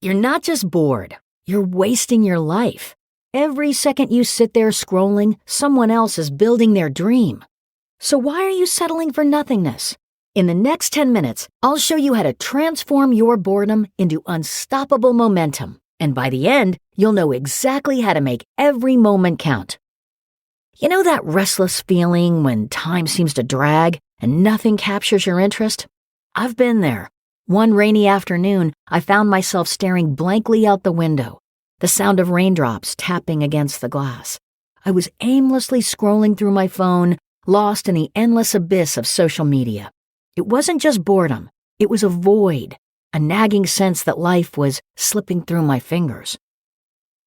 You're not just bored, you're wasting your life. Every second you sit there scrolling, someone else is building their dream. So why are you settling for nothingness? In the next 10 minutes, I'll show you how to transform your boredom into unstoppable momentum. And by the end, you'll know exactly how to make every moment count. You know that restless feeling when time seems to drag and nothing captures your interest? I've been there. One rainy afternoon, I found myself staring blankly out the window, the sound of raindrops tapping against the glass. I was aimlessly scrolling through my phone, lost in the endless abyss of social media. It wasn't just boredom, it was a void, a nagging sense that life was slipping through my fingers.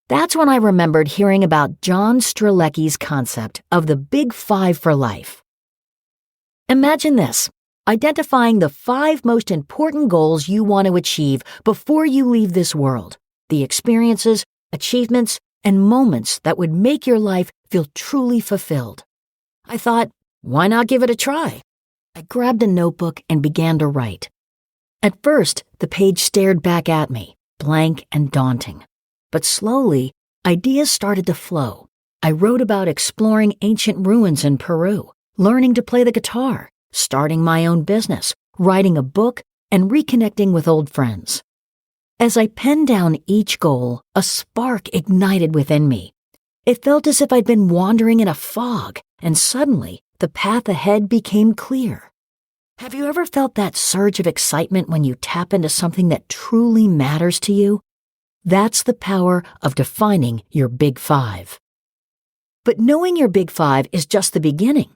That's when I remembered hearing about John Strelecki's concept of the Big Five for life. Imagine this, identifying the 5 most important goals you want to achieve before you leave this world, the experiences, achievements, and moments that would make your life feel truly fulfilled. I thought, why not give it a try? I grabbed a notebook and began to write. At first, the page stared back at me, blank and daunting. But slowly, ideas started to flow. I wrote about exploring ancient ruins in Peru, learning to play the guitar, starting my own business, writing a book, and reconnecting with old friends. As I penned down each goal, a spark ignited within me. It felt as if I'd been wandering in a fog, and suddenly, the path ahead became clear. Have you ever felt that surge of excitement when you tap into something that truly matters to you? That's the power of defining your Big Five. But knowing your Big Five is just the beginning.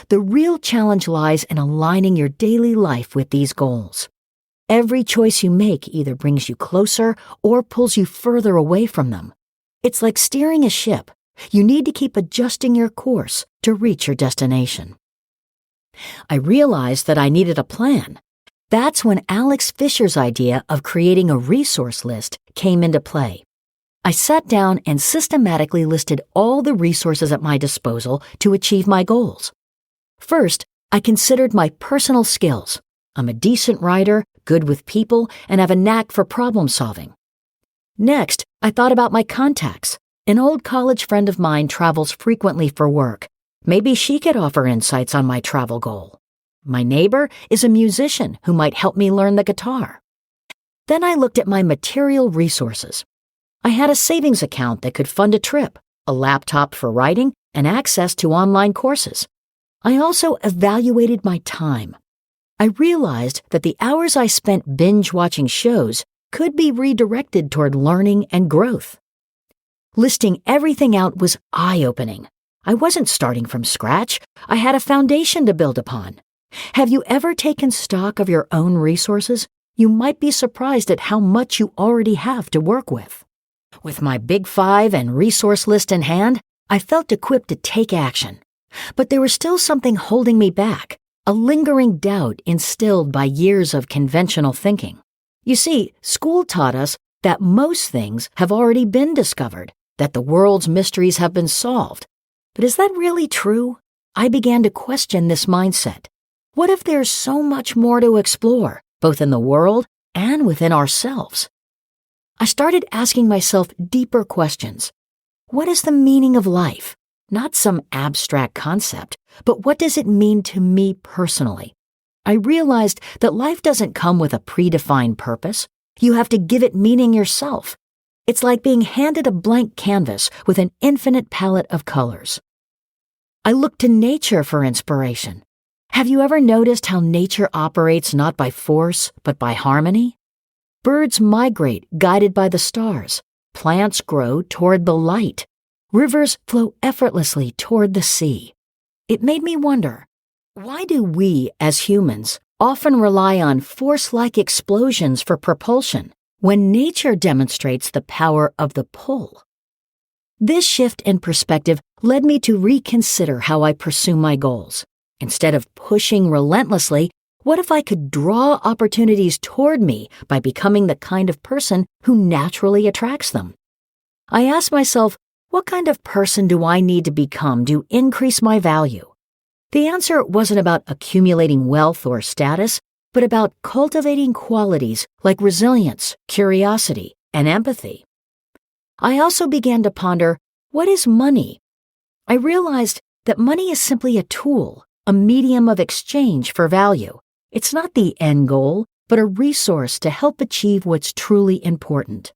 The real challenge lies in aligning your daily life with these goals. Every choice you make either brings you closer or pulls you further away from them. It's like steering a ship. You need to keep adjusting your course to reach your destination. I realized that I needed a plan. That's when Alex Fisher's idea of creating a resource list came into play. I sat down and systematically listed all the resources at my disposal to achieve my goals. First, I considered my personal skills. I'm a decent writer, good with people, and have a knack for problem solving. Next, I thought about my contacts. An old college friend of mine travels frequently for work. Maybe she could offer insights on my travel goal. My neighbor is a musician who might help me learn the guitar. Then I looked at my material resources. I had a savings account that could fund a trip, a laptop for writing, and access to online courses. I also evaluated my time. I realized that the hours I spent binge-watching shows could be redirected toward learning and growth. Listing everything out was eye-opening. I wasn't starting from scratch. I had a foundation to build upon. Have you ever taken stock of your own resources? You might be surprised at how much you already have to work with. With my Big Five and resource list in hand, I felt equipped to take action. But there was still something holding me back, a lingering doubt instilled by years of conventional thinking. You see, school taught us that most things have already been discovered, that the world's mysteries have been solved. But is that really true? I began to question this mindset. What if there's so much more to explore, both in the world and within ourselves? I started asking myself deeper questions. What is the meaning of life? Not some abstract concept, but what does it mean to me personally? I realized that life doesn't come with a predefined purpose. You have to give it meaning yourself. It's like being handed a blank canvas with an infinite palette of colors. I looked to nature for inspiration. Have you ever noticed how nature operates not by force, but by harmony? Birds migrate guided by the stars. Plants grow toward the light. Rivers flow effortlessly toward the sea. It made me wonder, why do we, as humans, often rely on force-like explosions for propulsion when nature demonstrates the power of the pull? This shift in perspective led me to reconsider how I pursue my goals. Instead of pushing relentlessly, what if I could draw opportunities toward me by becoming the kind of person who naturally attracts them? I asked myself, what kind of person do I need to become to increase my value? The answer wasn't about accumulating wealth or status, but about cultivating qualities like resilience, curiosity, and empathy. I also began to ponder, what is money? I realized that money is simply a tool, a medium of exchange for value. It's not the end goal, but a resource to help achieve what's truly important.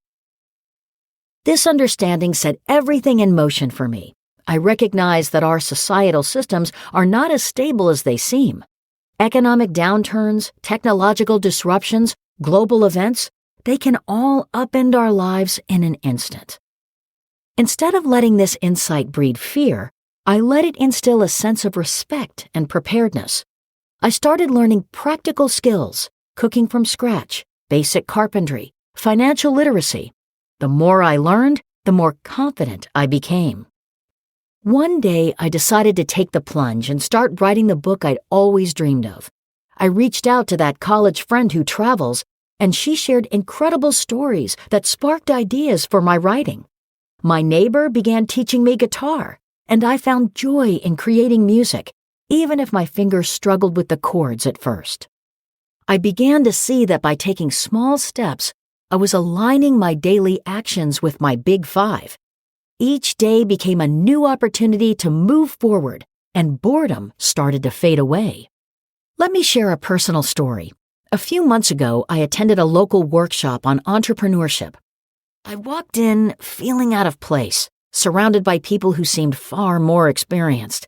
This understanding set everything in motion for me. I recognize that our societal systems are not as stable as they seem. Economic downturns, technological disruptions, global events, they can all upend our lives in an instant. Instead of letting this insight breed fear, I let it instill a sense of respect and preparedness. I started learning practical skills, cooking from scratch, basic carpentry, financial literacy. The more I learned, the more confident I became. One day, I decided to take the plunge and start writing the book I'd always dreamed of. I reached out to that college friend who travels, and she shared incredible stories that sparked ideas for my writing. My neighbor began teaching me guitar, and I found joy in creating music, even if my fingers struggled with the chords at first. I began to see that by taking small steps, I was aligning my daily actions with my Big Five. Each day became a new opportunity to move forward, and boredom started to fade away. Let me share a personal story. A few months ago, I attended a local workshop on entrepreneurship. I walked in feeling out of place, surrounded by people who seemed far more experienced.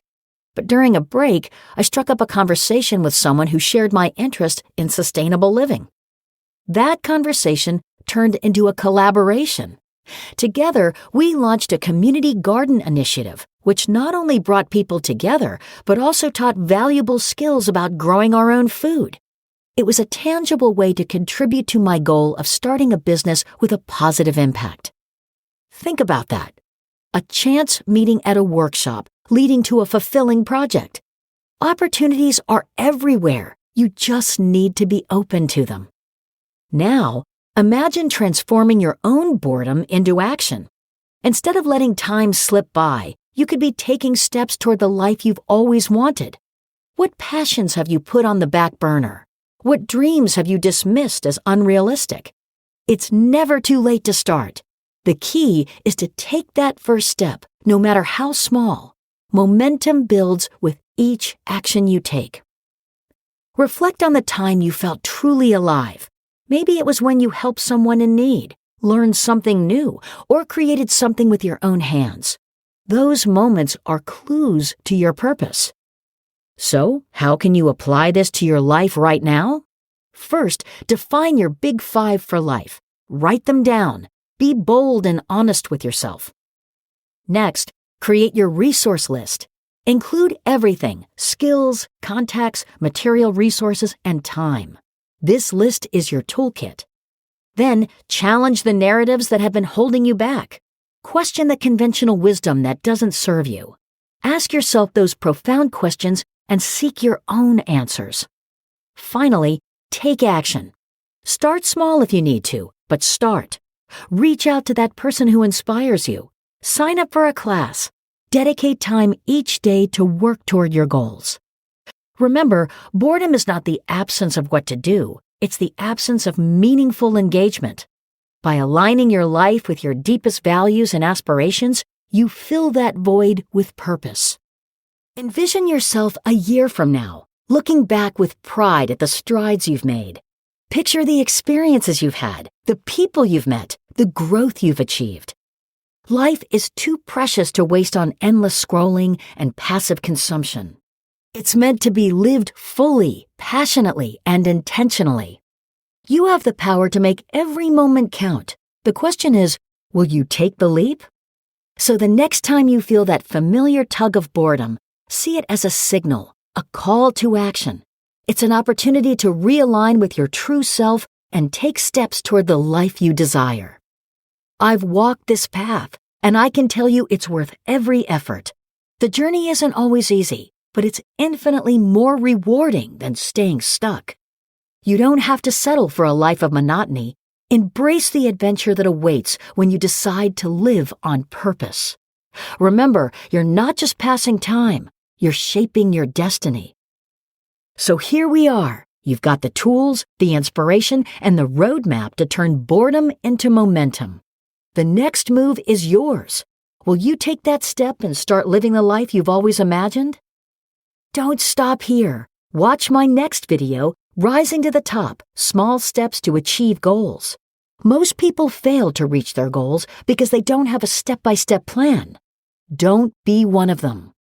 But during a break, I struck up a conversation with someone who shared my interest in sustainable living. That conversation turned into a collaboration. Together, we launched a community garden initiative, which not only brought people together, but also taught valuable skills about growing our own food. It was a tangible way to contribute to my goal of starting a business with a positive impact. Think about that. A chance meeting at a workshop leading to a fulfilling project. Opportunities are everywhere. You just need to be open to them. Now, imagine transforming your own boredom into action. Instead of letting time slip by, you could be taking steps toward the life you've always wanted. What passions have you put on the back burner? What dreams have you dismissed as unrealistic? It's never too late to start. The key is to take that first step, no matter how small. Momentum builds with each action you take. Reflect on the time you felt truly alive. Maybe it was when you helped someone in need, learned something new, or created something with your own hands. Those moments are clues to your purpose. So, how can you apply this to your life right now? First, define your Big Five for life. Write them down. Be bold and honest with yourself. Next, create your resource list. Include everything: skills, contacts, material resources, and time. This list is your toolkit. Then, challenge the narratives that have been holding you back. Question the conventional wisdom that doesn't serve you. Ask yourself those profound questions and seek your own answers. Finally, take action. Start small if you need to, but start. Reach out to that person who inspires you. Sign up for a class. Dedicate time each day to work toward your goals. Remember, boredom is not the absence of what to do. It's the absence of meaningful engagement. By aligning your life with your deepest values and aspirations, you fill that void with purpose. Envision yourself a year from now, looking back with pride at the strides you've made. Picture the experiences you've had, the people you've met, the growth you've achieved. Life is too precious to waste on endless scrolling and passive consumption. It's meant to be lived fully, passionately, and intentionally. You have the power to make every moment count. The question is, will you take the leap? So the next time you feel that familiar tug of boredom, see it as a signal, a call to action. It's an opportunity to realign with your true self and take steps toward the life you desire. I've walked this path, and I can tell you it's worth every effort. The journey isn't always easy, but it's infinitely more rewarding than staying stuck. You don't have to settle for a life of monotony. Embrace the adventure that awaits when you decide to live on purpose. Remember, you're not just passing time, you're shaping your destiny. So here we are, You've got the tools, the inspiration, and the roadmap to turn boredom into momentum. The next move is yours. Will you take that step and start living the life you've always imagined? Don't stop here. Watch my next video, Rising to the Top, Small Steps to Achieve Goals. Most people fail to reach their goals because they don't have a step-by-step plan. Don't be one of them.